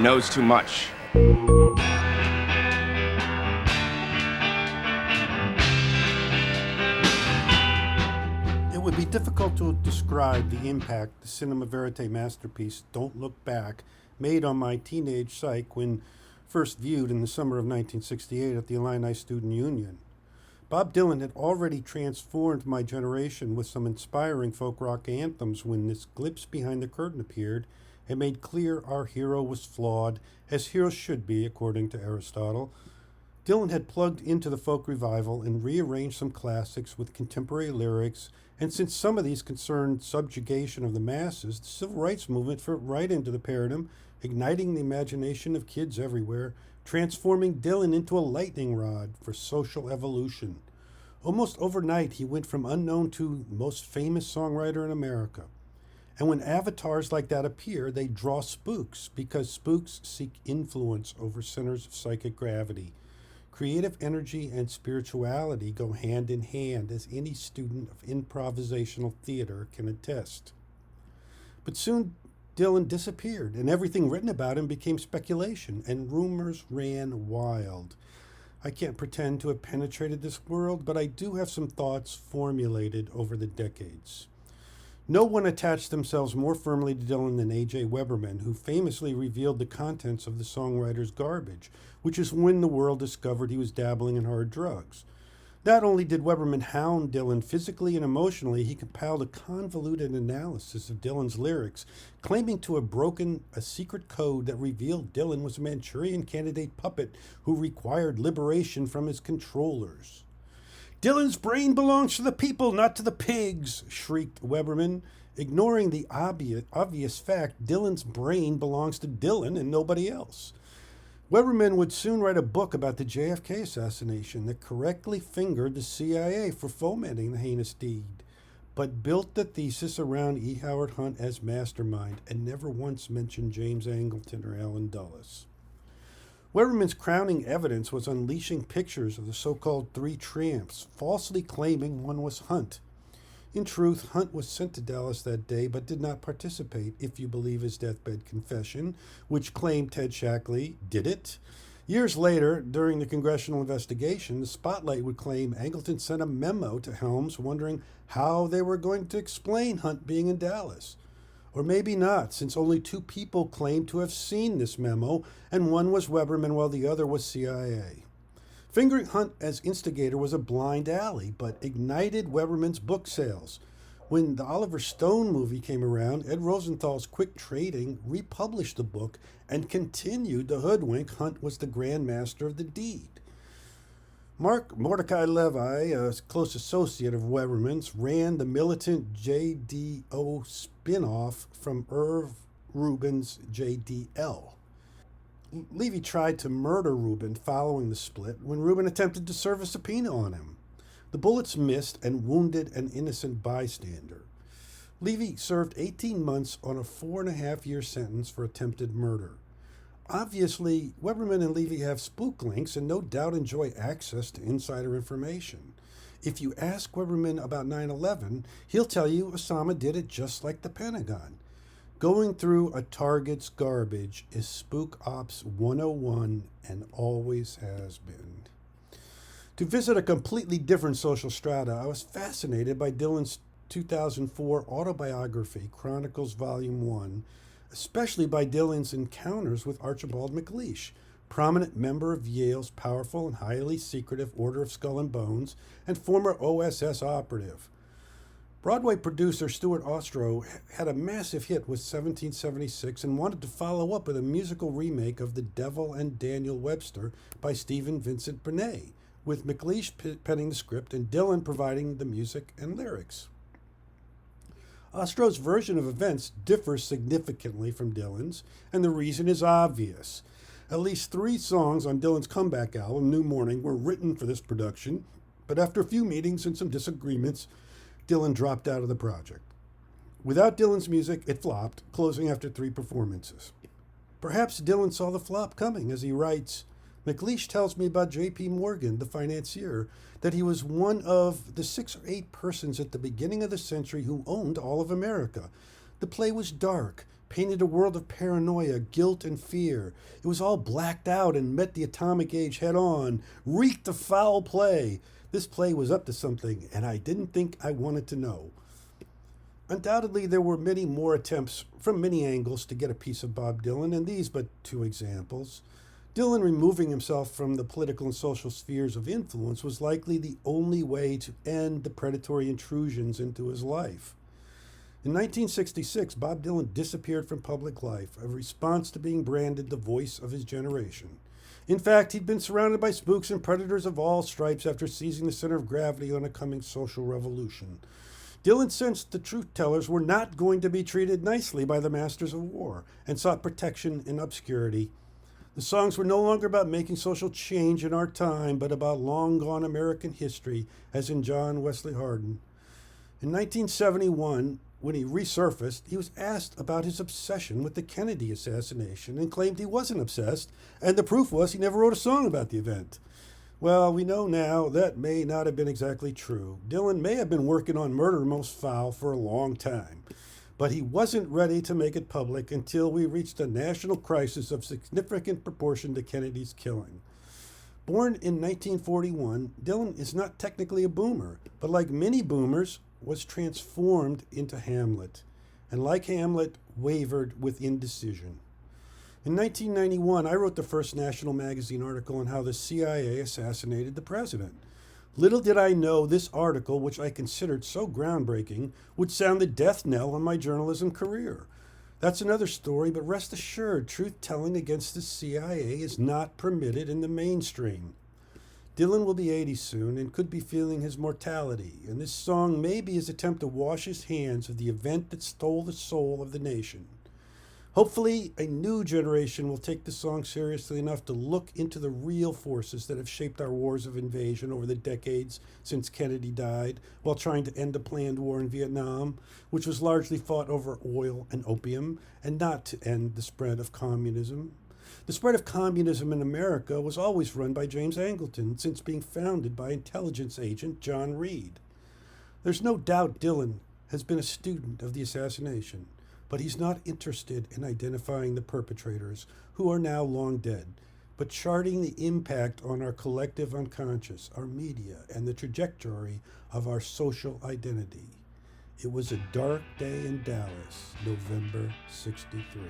knows too much. It would be difficult to describe the impact the cinema verite masterpiece Don't Look Back made on my teenage psyche when first viewed in the summer of 1968 at the Illini Student Union. Bob Dylan had already transformed my generation with some inspiring folk rock anthems when this glimpse behind the curtain appeared and made clear our hero was flawed, as heroes should be, according to Aristotle. Dylan had plugged into the folk revival and rearranged some classics with contemporary lyrics, and since some of these concerned subjugation of the masses, the civil rights movement fit right into the paradigm, igniting the imagination of kids everywhere, transforming Dylan into a lightning rod for social evolution. Almost overnight, he went from unknown to most famous songwriter in America. And when avatars like that appear, they draw spooks, because spooks seek influence over centers of psychic gravity. Creative energy and spirituality go hand in hand, as any student of improvisational theater can attest. But soon Dylan disappeared, and everything written about him became speculation, and rumors ran wild. I can't pretend to have penetrated this world, but I do have some thoughts formulated over the decades. No one attached themselves more firmly to Dylan than A.J. Weberman, who famously revealed the contents of the songwriter's garbage, which is when the world discovered he was dabbling in hard drugs. Not only did Weberman hound Dylan physically and emotionally, he compiled a convoluted analysis of Dylan's lyrics, claiming to have broken a secret code that revealed Dylan was a Manchurian candidate puppet who required liberation from his controllers. "Dylan's brain belongs to the people, not to the pigs," shrieked Weberman, ignoring the obvious fact Dylan's brain belongs to Dylan and nobody else. Weberman would soon write a book about the JFK assassination that correctly fingered the CIA for fomenting the heinous deed, but built the thesis around E. Howard Hunt as mastermind and never once mentioned James Angleton or Allen Dulles. Weberman's crowning evidence was unleashing pictures of the so-called three tramps, falsely claiming one was Hunt. In truth, Hunt was sent to Dallas that day but did not participate, if you believe his deathbed confession, which claimed Ted Shackley did it. Years later, during the congressional investigation, the Spotlight would claim Angleton sent a memo to Helms wondering how they were going to explain Hunt being in Dallas. Or maybe not, since only two people claimed to have seen this memo, and one was Weberman while the other was CIA. Fingering Hunt as instigator was a blind alley, but ignited Weberman's book sales. When the Oliver Stone movie came around, Ed Rosenthal's Quick Trading republished the book and continued to hoodwink Hunt was the Grand Master of the deed. Mark Mordecai Levi, a close associate of Weberman's, ran the militant JDO spin-off from Irv Rubin's JDL. Levy tried to murder Rubin following the split when Rubin attempted to serve a subpoena on him. The bullets missed and wounded an innocent bystander. Levy served 18 months on a 4.5-year sentence for attempted murder. Obviously, Weberman and Levy have spook links and no doubt enjoy access to insider information. If you ask Weberman about 9/11, he'll tell you Osama did it just like the Pentagon. Going through a target's garbage is Spook Ops 101 and always has been. To visit a completely different social strata, I was fascinated by Dylan's 2004 autobiography, Chronicles Volume 1, especially by Dylan's encounters with Archibald MacLeish, prominent member of Yale's powerful and highly secretive Order of Skull and Bones and former OSS operative. Broadway producer Stuart Ostrow had a massive hit with 1776 and wanted to follow up with a musical remake of The Devil and Daniel Webster by Stephen Vincent Benet, with MacLeish penning the script and Dylan providing the music and lyrics. Ostrow's version of events differs significantly from Dylan's, and the reason is obvious. At least 3 songs on Dylan's comeback album, New Morning, were written for this production, but after a few meetings and some disagreements, Dylan dropped out of the project. Without Dylan's music, it flopped, closing after 3 performances. Perhaps Dylan saw the flop coming, as he writes, MacLeish tells me about J.P. Morgan, the financier, that he was one of the 6 or 8 persons at the beginning of the century who owned all of America. The play was dark, painted a world of paranoia, guilt, and fear. It was all blacked out and met the atomic age head on, reeked of foul play. This play was up to something, and I didn't think I wanted to know. Undoubtedly, there were many more attempts from many angles to get a piece of Bob Dylan, and these but two examples. Dylan removing himself from the political and social spheres of influence was likely the only way to end the predatory intrusions into his life. In 1966, Bob Dylan disappeared from public life, a response to being branded the voice of his generation. In fact, he'd been surrounded by spooks and predators of all stripes after seizing the center of gravity on a coming social revolution. Dylan sensed the truth tellers were not going to be treated nicely by the masters of war and sought protection in obscurity. The songs were no longer about making social change in our time, but about long-gone American history, as in John Wesley Hardin. In 1971, when he resurfaced, he was asked about his obsession with the Kennedy assassination and claimed he wasn't obsessed, and the proof was he never wrote a song about the event. Well, we know now that may not have been exactly true. Dylan may have been working on Murder Most Foul for a long time, but he wasn't ready to make it public until we reached a national crisis of significant proportion to Kennedy's killing. Born in 1941, Dylan is not technically a boomer, but like many boomers, was transformed into Hamlet, and like Hamlet, wavered with indecision. In 1991, I wrote the first national magazine article on how the CIA assassinated the president. Little did I know this article, which I considered so groundbreaking, would sound the death knell on my journalism career. That's another story, but rest assured, truth-telling against the CIA is not permitted in the mainstream. Dylan will be 80 soon and could be feeling his mortality, and this song may be his attempt to wash his hands of the event that stole the soul of the nation. Hopefully, a new generation will take the song seriously enough to look into the real forces that have shaped our wars of invasion over the decades since Kennedy died, while trying to end a planned war in Vietnam, which was largely fought over oil and opium, and not to end the spread of communism. The spread of communism in America was always run by James Angleton, since being founded by intelligence agent John Reed. There's no doubt Dylan has been a student of the assassination, but he's not interested in identifying the perpetrators, who are now long dead, but charting the impact on our collective unconscious, our media, and the trajectory of our social identity. It was a dark day in Dallas, November '63.